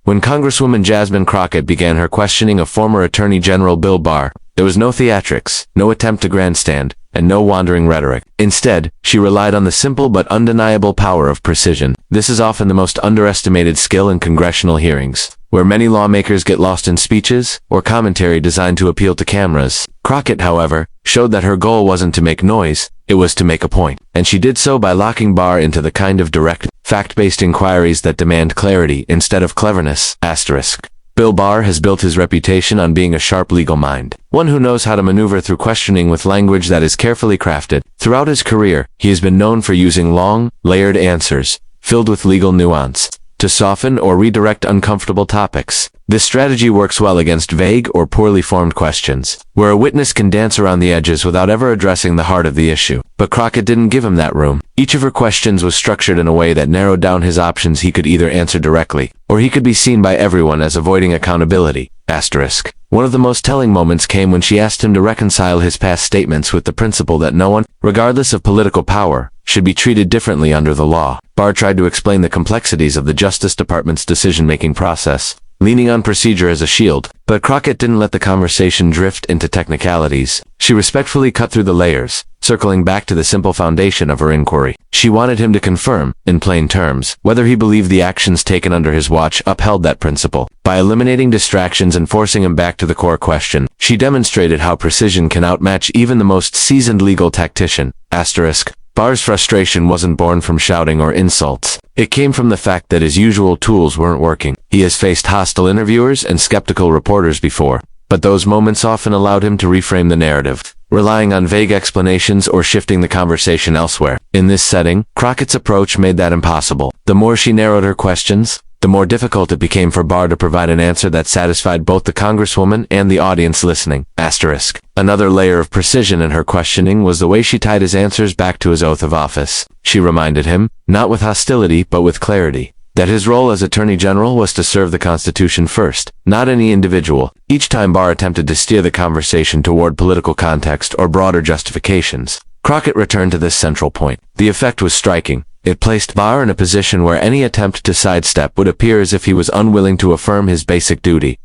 When Congresswoman Jasmine Crockett began her questioning of former Attorney General Bill Barr, there was no theatrics, no attempt to grandstand, and no wandering rhetoric. Instead, she relied on the simple but undeniable power of precision. This is often the most underestimated skill in congressional hearings, where many lawmakers get lost in speeches or commentary designed to appeal to cameras. Crockett, however, showed that her goal wasn't to make noise, it was to make a point. And she did so by locking Barr into the kind of direct, fact-based inquiries that demand clarity instead of cleverness. Bill Barr has built his reputation on being a sharp legal mind, one who knows how to maneuver through questioning with language that is carefully crafted. Throughout his career, he has been known for using long, layered answers, filled with legal nuance, to soften or redirect uncomfortable topics. This strategy works well against vague or poorly formed questions, where a witness can dance around the edges without ever addressing the heart of the issue. But Crockett didn't give him that room. Each of her questions was structured in a way that narrowed down his options. He could either answer directly, or he could be seen by everyone as avoiding accountability. One of the most telling moments came when she asked him to reconcile his past statements with the principle that no one, regardless of political power, should be treated differently under the law. Barr tried to explain the complexities of the Justice Department's decision-making process, leaning on procedure as a shield, but Crockett didn't let the conversation drift into technicalities. She respectfully cut through the layers, circling back to the simple foundation of her inquiry. She wanted him to confirm, in plain terms, whether he believed the actions taken under his watch upheld that principle. By eliminating distractions and forcing him back to the core question, she demonstrated how precision can outmatch even the most seasoned legal tactician. Barr's frustration wasn't born from shouting or insults. It came from the fact that his usual tools weren't working. He has faced hostile interviewers and skeptical reporters before, but those moments often allowed him to reframe the narrative, relying on vague explanations or shifting the conversation elsewhere. In this setting, Crockett's approach made that impossible. The more she narrowed her questions, the more difficult it became for Barr to provide an answer that satisfied both the Congresswoman and the audience listening. Another layer of precision in her questioning was the way she tied his answers back to his oath of office. She reminded him, not with hostility but with clarity, that his role as Attorney General was to serve the Constitution first, not any individual. Each time Barr attempted to steer the conversation toward political context or broader justifications, Crockett returned to this central point. The effect was striking. It placed Barr in a position where any attempt to sidestep would appear as if he was unwilling to affirm his basic duty.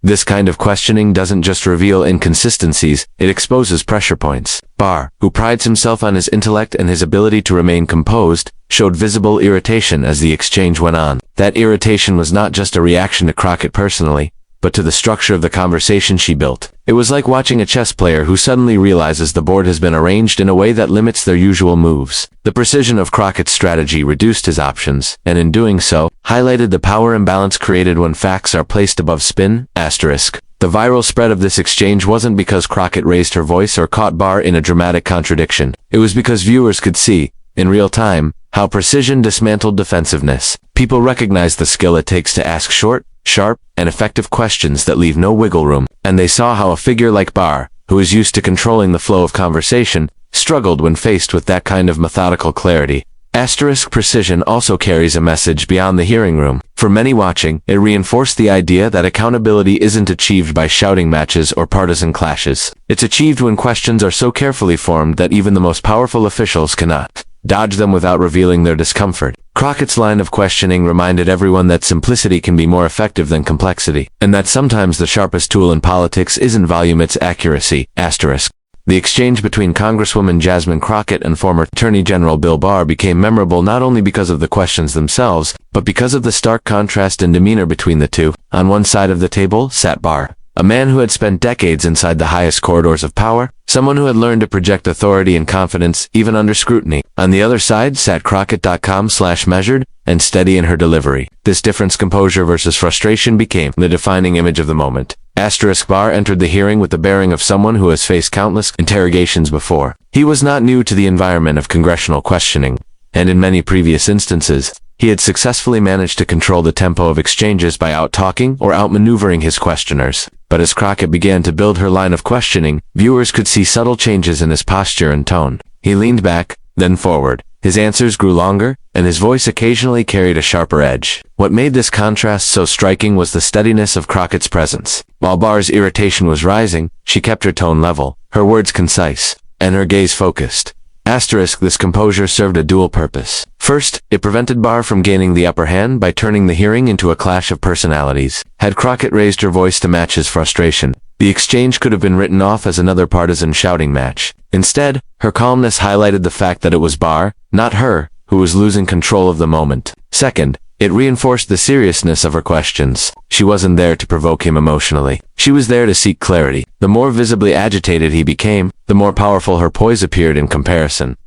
This kind of questioning doesn't just reveal inconsistencies, it exposes pressure points. Barr, who prides himself on his intellect and his ability to remain composed, showed visible irritation as the exchange went on. That irritation was not just a reaction to Crockett personally, but to the structure of the conversation she built. It was like watching a chess player who suddenly realizes the board has been arranged in a way that limits their usual moves. The precision of Crockett's strategy reduced his options, and in doing so, highlighted the power imbalance created when facts are placed above spin. The viral spread of this exchange wasn't because Crockett raised her voice or caught Barr in a dramatic contradiction. It was because viewers could see, in real time, how precision dismantled defensiveness. People recognized the skill it takes to ask short, sharp, and effective questions that leave no wiggle room, and they saw how a figure like Barr, who is used to controlling the flow of conversation, struggled when faced with that kind of methodical clarity. Precision also carries a message beyond the hearing room. For many watching, it reinforced the idea that accountability isn't achieved by shouting matches or partisan clashes. It's achieved when questions are so carefully formed that even the most powerful officials cannot dodge them without revealing their discomfort. Crockett's line of questioning reminded everyone that simplicity can be more effective than complexity, and that sometimes the sharpest tool in politics isn't volume, it's accuracy. The exchange between Congresswoman Jasmine Crockett and former Attorney General Bill Barr became memorable not only because of the questions themselves, but because of the stark contrast in demeanor between the two. On one side of the table sat Barr, a man who had spent decades inside the highest corridors of power, someone who had learned to project authority and confidence even under scrutiny. On the other side sat Crockett.com/measured and steady in her delivery. This difference, composure versus frustration, became the defining image of the moment. Barr entered the hearing with the bearing of someone who has faced countless interrogations before. He was not new to the environment of congressional questioning, and in many previous instances, he had successfully managed to control the tempo of exchanges by out-talking or out-maneuvering his questioners. But as Crockett began to build her line of questioning, viewers could see subtle changes in his posture and tone. He leaned back, then forward. His answers grew longer, and his voice occasionally carried a sharper edge. What made this contrast so striking was the steadiness of Crockett's presence. While Barr's irritation was rising, she kept her tone level, her words concise, and her gaze focused. This composure served a dual purpose. First, it prevented Barr from gaining the upper hand by turning the hearing into a clash of personalities. Had Crockett raised her voice to match his frustration, the exchange could have been written off as another partisan shouting match. Instead, her calmness highlighted the fact that it was Barr, not her, who was losing control of the moment. Second, it reinforced the seriousness of her questions. She wasn't there to provoke him emotionally. She was there to seek clarity. The more visibly agitated he became, the more powerful her poise appeared in comparison.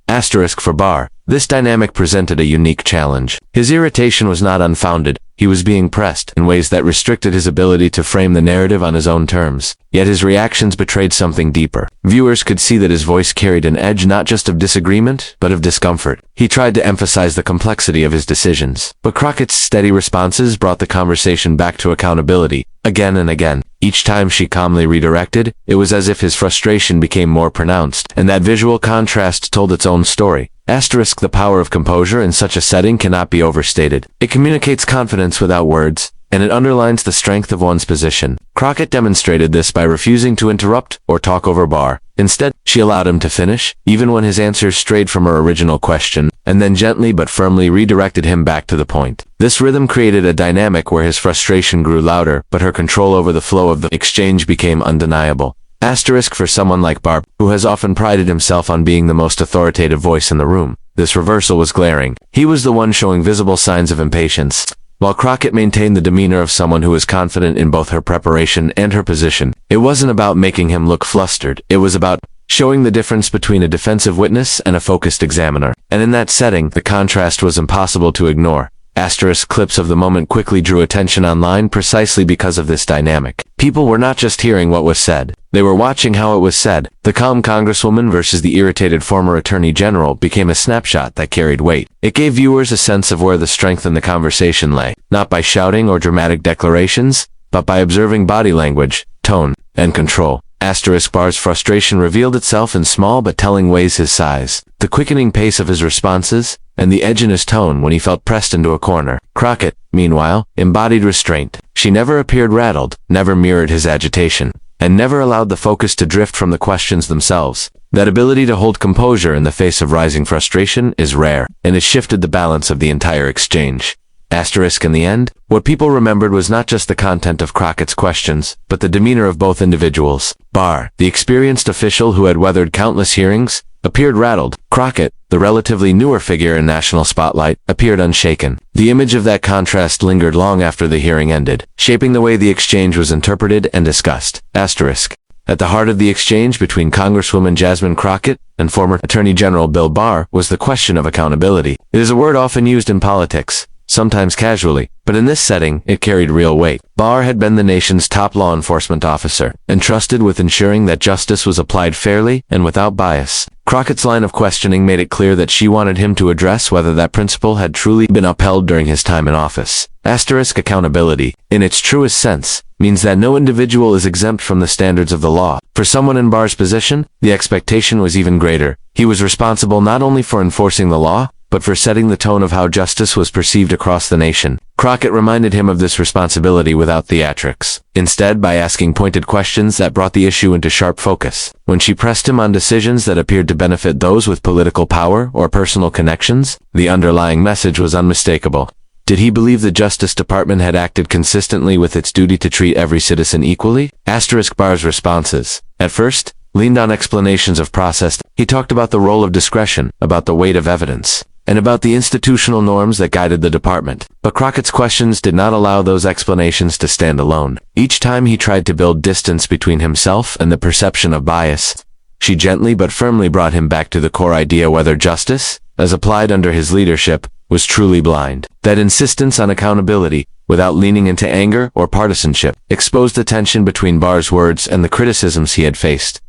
For Barr, this dynamic presented a unique challenge. His irritation was not unfounded. He was being pressed in ways that restricted his ability to frame the narrative on his own terms. Yet his reactions betrayed something deeper. Viewers could see that his voice carried an edge not just of disagreement, but of discomfort. He tried to emphasize the complexity of his decisions, but Crockett's steady responses brought the conversation back to accountability. Again and again, each time she calmly redirected, it was as if his frustration became more pronounced, and that visual contrast told its own story. The power of composure in such a setting cannot be overstated. It communicates confidence without words, and it underlines the strength of one's position. Crockett demonstrated this by refusing to interrupt or talk over Barr. Instead, she allowed him to finish, even when his answers strayed from her original question, and then gently but firmly redirected him back to the point. This rhythm created a dynamic where his frustration grew louder, but her control over the flow of the exchange became undeniable. For someone like Barr, who has often prided himself on being the most authoritative voice in the room, this reversal was glaring. He was the one showing visible signs of impatience, while Crockett maintained the demeanor of someone who was confident in both her preparation and her position. It wasn't about making him look flustered. It was about showing the difference between a defensive witness and a focused examiner. And in that setting, the contrast was impossible to ignore. Clips of the moment quickly drew attention online precisely because of this dynamic. People were not just hearing what was said, they were watching how it was said. The calm Congresswoman versus the irritated former Attorney General became a snapshot that carried weight. It gave viewers a sense of where the strength in the conversation lay, not by shouting or dramatic declarations, but by observing body language, tone, and control. Barr's frustration revealed itself in small but telling ways: his size, the quickening pace of his responses, and the edge in his tone when he felt pressed into a corner. Crockett, meanwhile, embodied restraint. She never appeared rattled, never mirrored his agitation, and never allowed the focus to drift from the questions themselves. That ability to hold composure in the face of rising frustration is rare, and it shifted the balance of the entire exchange. In the end, what people remembered was not just the content of Crockett's questions, but the demeanor of both individuals. Barr, the experienced official who had weathered countless hearings, appeared rattled. Crockett, the relatively newer figure in national spotlight, appeared unshaken. The image of that contrast lingered long after the hearing ended, shaping the way the exchange was interpreted and discussed. At the heart of the exchange between Congresswoman Jasmine Crockett and former Attorney General Bill Barr was the question of accountability. It is a word often used in politics, sometimes casually, but in this setting, it carried real weight. Barr had been the nation's top law enforcement officer, entrusted with ensuring that justice was applied fairly and without bias. Crockett's line of questioning made it clear that she wanted him to address whether that principle had truly been upheld during his time in office. Accountability, in its truest sense, means that no individual is exempt from the standards of the law. For someone in Barr's position, the expectation was even greater. He was responsible not only for enforcing the law, but for setting the tone of how justice was perceived across the nation. Crockett reminded him of this responsibility without theatrics. Instead, by asking pointed questions that brought the issue into sharp focus. When she pressed him on decisions that appeared to benefit those with political power or personal connections, the underlying message was unmistakable. Did he believe the Justice Department had acted consistently with its duty to treat every citizen equally? Barr's responses, at first, leaned on explanations of process. He talked about the role of discretion, about the weight of evidence, and about the institutional norms that guided the department. But Crockett's questions did not allow those explanations to stand alone. Each time he tried to build distance between himself and the perception of bias, she gently but firmly brought him back to the core idea: whether justice, as applied under his leadership, was truly blind. That insistence on accountability, without leaning into anger or partisanship, exposed the tension between Barr's words and the criticisms he had faced.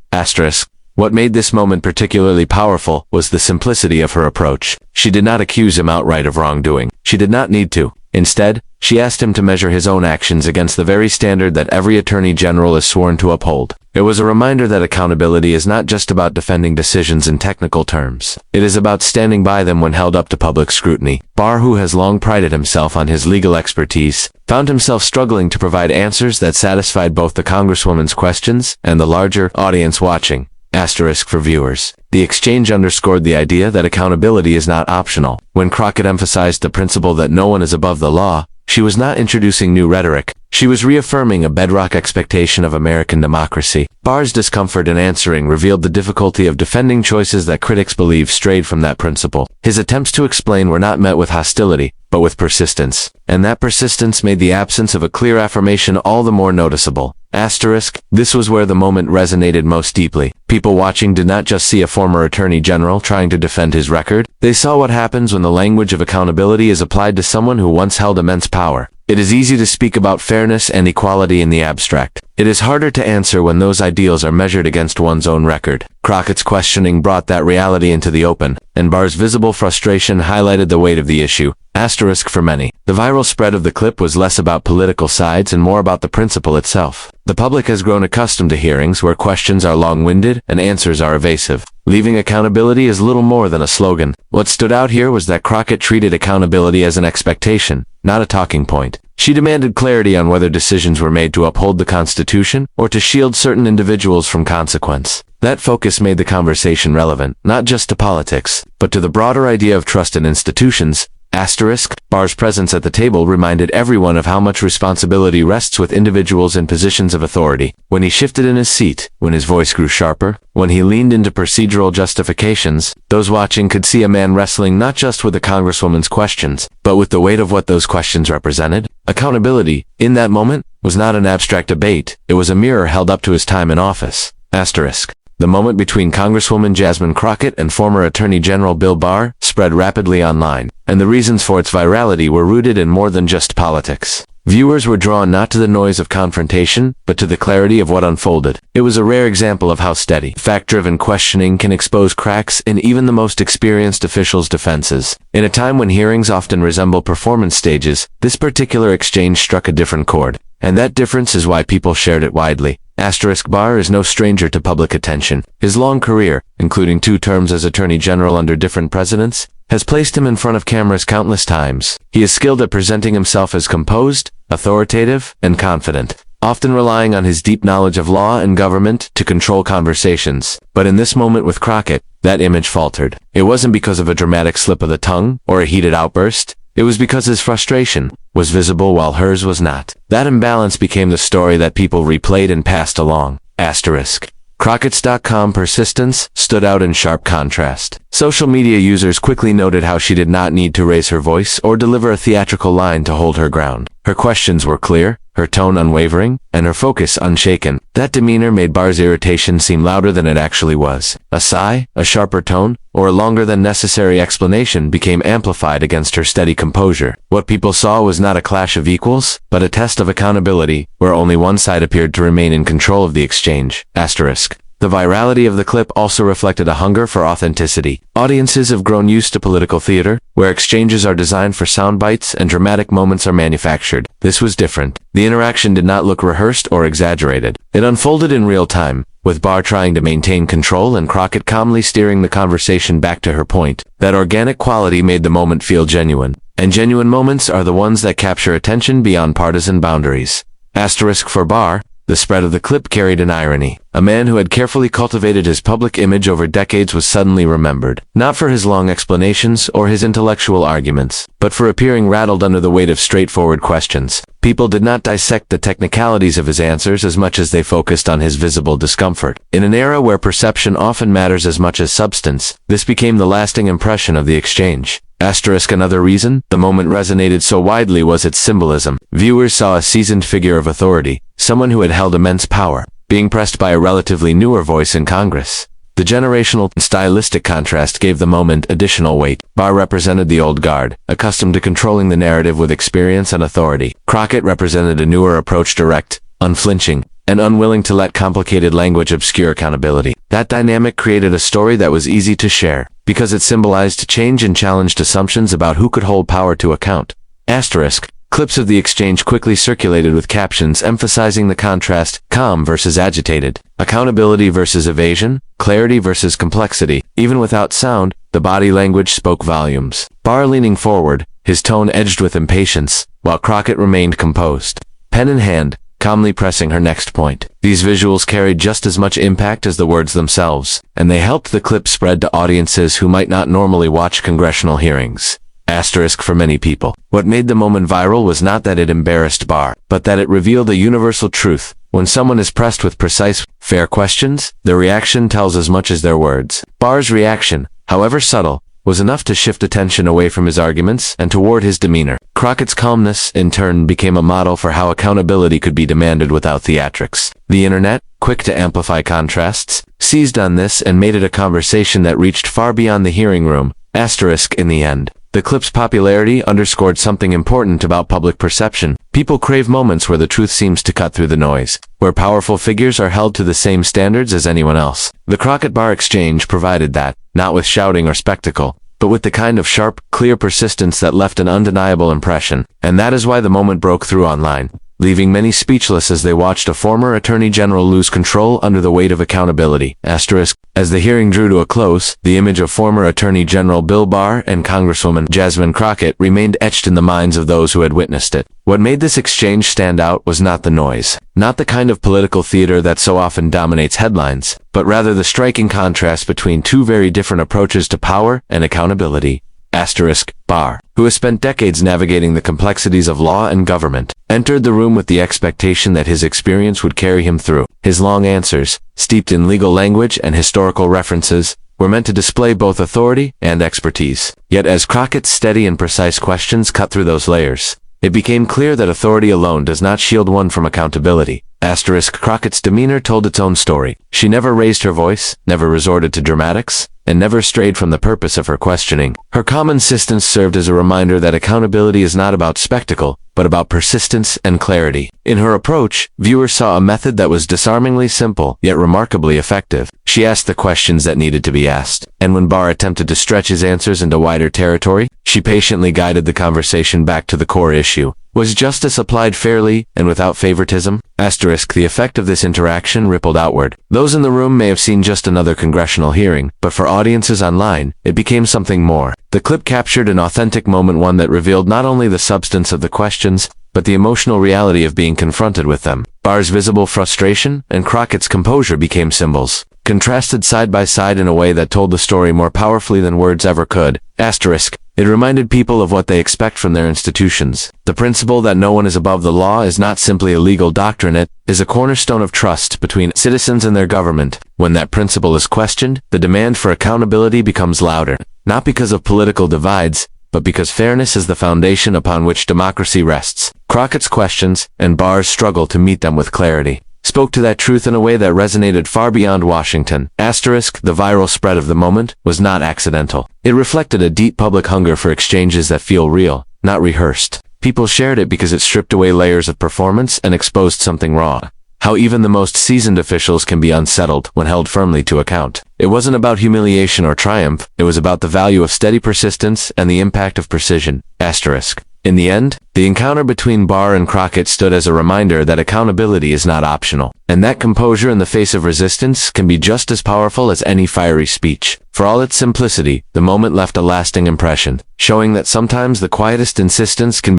What made this moment particularly powerful was the simplicity of her approach. She did not accuse him outright of wrongdoing. She did not need to. Instead, she asked him to measure his own actions against the very standard that every attorney general is sworn to uphold. It was a reminder that accountability is not just about defending decisions in technical terms. It is about standing by them when held up to public scrutiny. Barr, who has long prided himself on his legal expertise, found himself struggling to provide answers that satisfied both the Congresswoman's questions and the larger audience watching. Asterisk for viewers. The exchange underscored the idea that accountability is not optional. When Crockett emphasized the principle that no one is above the law, she was not introducing new rhetoric. She was reaffirming a bedrock expectation of American democracy. Barr's discomfort in answering revealed the difficulty of defending choices that critics believe strayed from that principle. His attempts to explain were not met with hostility, but with persistence. And that persistence made the absence of a clear affirmation all the more noticeable. Asterisk, this was where the moment resonated most deeply. People watching did not just see a former attorney general trying to defend his record. They saw what happens when the language of accountability is applied to someone who once held immense power. It is easy to speak about fairness and equality in the abstract. It is harder to answer when those ideals are measured against one's own record. Crockett's questioning brought that reality into the open, and Barr's visible frustration highlighted the weight of the issue. Asterisk for many. The viral spread of the clip was less about political sides and more about the principle itself. The public has grown accustomed to hearings where questions are long-winded and answers are evasive. Leaving accountability is little more than a slogan. What stood out here was that Crockett treated accountability as an expectation, not a talking point. She demanded clarity on whether decisions were made to uphold the Constitution or to shield certain individuals from consequence. That focus made the conversation relevant, not just to politics, but to the broader idea of trust in institutions. Asterisk, Barr's presence at the table reminded everyone of how much responsibility rests with individuals in positions of authority. When he shifted in his seat, when his voice grew sharper, when he leaned into procedural justifications, those watching could see a man wrestling not just with the Congresswoman's questions, but with the weight of what those questions represented. Accountability, in that moment, was not an abstract debate, it was a mirror held up to his time in office. Asterisk. The moment between Congresswoman Jasmine Crockett and former Attorney General Bill Barr spread rapidly online, and the reasons for its virality were rooted in more than just politics. Viewers were drawn not to the noise of confrontation, but to the clarity of what unfolded. It was a rare example of how steady, fact-driven questioning can expose cracks in even the most experienced officials' defenses. In a time when hearings often resemble performance stages, this particular exchange struck a different chord. And that difference is why people shared it widely. Asterisk Barr is no stranger to public attention. His long career, including 2 terms as Attorney General under different presidents, has placed him in front of cameras countless times. He is skilled at presenting himself as composed, authoritative, and confident, often relying on his deep knowledge of law and government to control conversations. But in this moment with Crockett, that image faltered. It wasn't because of a dramatic slip of the tongue or a heated outburst. It was because his frustration was visible while hers was not. That imbalance became the story that people replayed and passed along. Asterisk. Crockett's.com persistence stood out in sharp contrast. Social media users quickly noted how she did not need to raise her voice or deliver a theatrical line to hold her ground. Her questions were clear, her tone unwavering, and her focus unshaken. That demeanor made Barr's irritation seem louder than it actually was. A sigh, a sharper tone, or a longer than necessary explanation became amplified against her steady composure. What people saw was not a clash of equals, but a test of accountability, where only one side appeared to remain in control of the exchange. Asterisk. The virality of the clip also reflected a hunger for authenticity. Audiences have grown used to political theater, where exchanges are designed for sound bites and dramatic moments are manufactured. This was different. The interaction did not look rehearsed or exaggerated. It unfolded in real time, with Barr trying to maintain control and Crockett calmly steering the conversation back to her point. That organic quality made the moment feel genuine. And genuine moments are the ones that capture attention beyond partisan boundaries. Asterisk for Barr. The spread of the clip carried an irony. A man who had carefully cultivated his public image over decades was suddenly remembered, not for his long explanations or his intellectual arguments, but for appearing rattled under the weight of straightforward questions. People did not dissect the technicalities of his answers as much as they focused on his visible discomfort. In an era where perception often matters as much as substance, this became the lasting impression of the exchange. Asterisk another reason the moment resonated so widely was its symbolism. Viewers saw a seasoned figure of authority, someone who had held immense power, being pressed by a relatively newer voice in Congress. The generational and stylistic contrast gave the moment additional weight. Barr represented the old guard, accustomed to controlling the narrative with experience and authority. Crockett represented a newer approach, direct, unflinching, and unwilling to let complicated language obscure accountability. That dynamic created a story that was easy to share, because it symbolized change and challenged assumptions about who could hold power to account. Asterisk. Clips of the exchange quickly circulated with captions emphasizing the contrast, calm versus agitated, accountability versus evasion, clarity versus complexity. Even without sound, the body language spoke volumes. Barr leaning forward, his tone edged with impatience, while Crockett remained composed. Pen in hand, calmly pressing her next point. These visuals carried just as much impact as the words themselves, and they helped the clip spread to audiences who might not normally watch congressional hearings. Asterisk for many people. What made the moment viral was not that it embarrassed Barr, but that it revealed a universal truth. When someone is pressed with precise, fair questions, their reaction tells as much as their words. Barr's reaction, however subtle, was enough to shift attention away from his arguments and toward his demeanor. Crockett's calmness, in turn, became a model for how accountability could be demanded without theatrics. The internet, quick to amplify contrasts, seized on this and made it a conversation that reached far beyond the hearing room. Asterisk in the end. The clip's popularity underscored something important about public perception. People crave moments where the truth seems to cut through the noise, where powerful figures are held to the same standards as anyone else. The Crockett-Barr exchange provided that, not with shouting or spectacle, but with the kind of sharp, clear persistence that left an undeniable impression. And that is why the moment broke through online, leaving many speechless as they watched a former attorney general lose control under the weight of accountability. Asterisk. As the hearing drew to a close, the image of former Attorney General Bill Barr and Congresswoman Jasmine Crockett remained etched in the minds of those who had witnessed it. What made this exchange stand out was not the noise, not the kind of political theater that so often dominates headlines, but rather the striking contrast between two very different approaches to power and accountability. Asterisk. Barr, who has spent decades navigating the complexities of law and government, entered the room with the expectation that his experience would carry him through. His long answers, steeped in legal language and historical references, were meant to display both authority and expertise. Yet as Crockett's steady and precise questions cut through those layers, it became clear that authority alone does not shield one from accountability. Asterisk. Crockett's demeanor told its own story. She never raised her voice, never resorted to dramatics, and never strayed from the purpose of her questioning. Her calm insistence served as a reminder that accountability is not about spectacle, but about persistence and clarity. In her approach, viewers saw a method that was disarmingly simple, yet remarkably effective. She asked the questions that needed to be asked, and when Barr attempted to stretch his answers into wider territory, she patiently guided the conversation back to the core issue. Was justice applied fairly and without favoritism? Asterisk. The effect of this interaction rippled outward. Those in the room may have seen just another congressional hearing, but for audiences online, it became something more. The clip captured an authentic moment, one that revealed not only the substance of the questions, but the emotional reality of being confronted with them. Barr's visible frustration and Crockett's composure became symbols, contrasted side by side in a way that told the story more powerfully than words ever could. Asterisk. It reminded people of what they expect from their institutions. The principle that no one is above the law is not simply a legal doctrine, it is a cornerstone of trust between citizens and their government. When that principle is questioned, the demand for accountability becomes louder, not because of political divides, but because fairness is the foundation upon which democracy rests. Crockett's questions, and Barr's struggle to meet them with clarity, spoke to that truth in a way that resonated far beyond Washington. Asterisk. The viral spread of the moment was not accidental. It reflected a deep public hunger for exchanges that feel real, not rehearsed. People shared it because it stripped away layers of performance and exposed something raw. How even the most seasoned officials can be unsettled when held firmly to account. It wasn't about humiliation or triumph, it was about the value of steady persistence and the impact of precision. Asterisk. In the end, the encounter between Barr and Crockett stood as a reminder that accountability is not optional, and that composure in the face of resistance can be just as powerful as any fiery speech. For all its simplicity, the moment left a lasting impression, showing that sometimes the quietest insistence can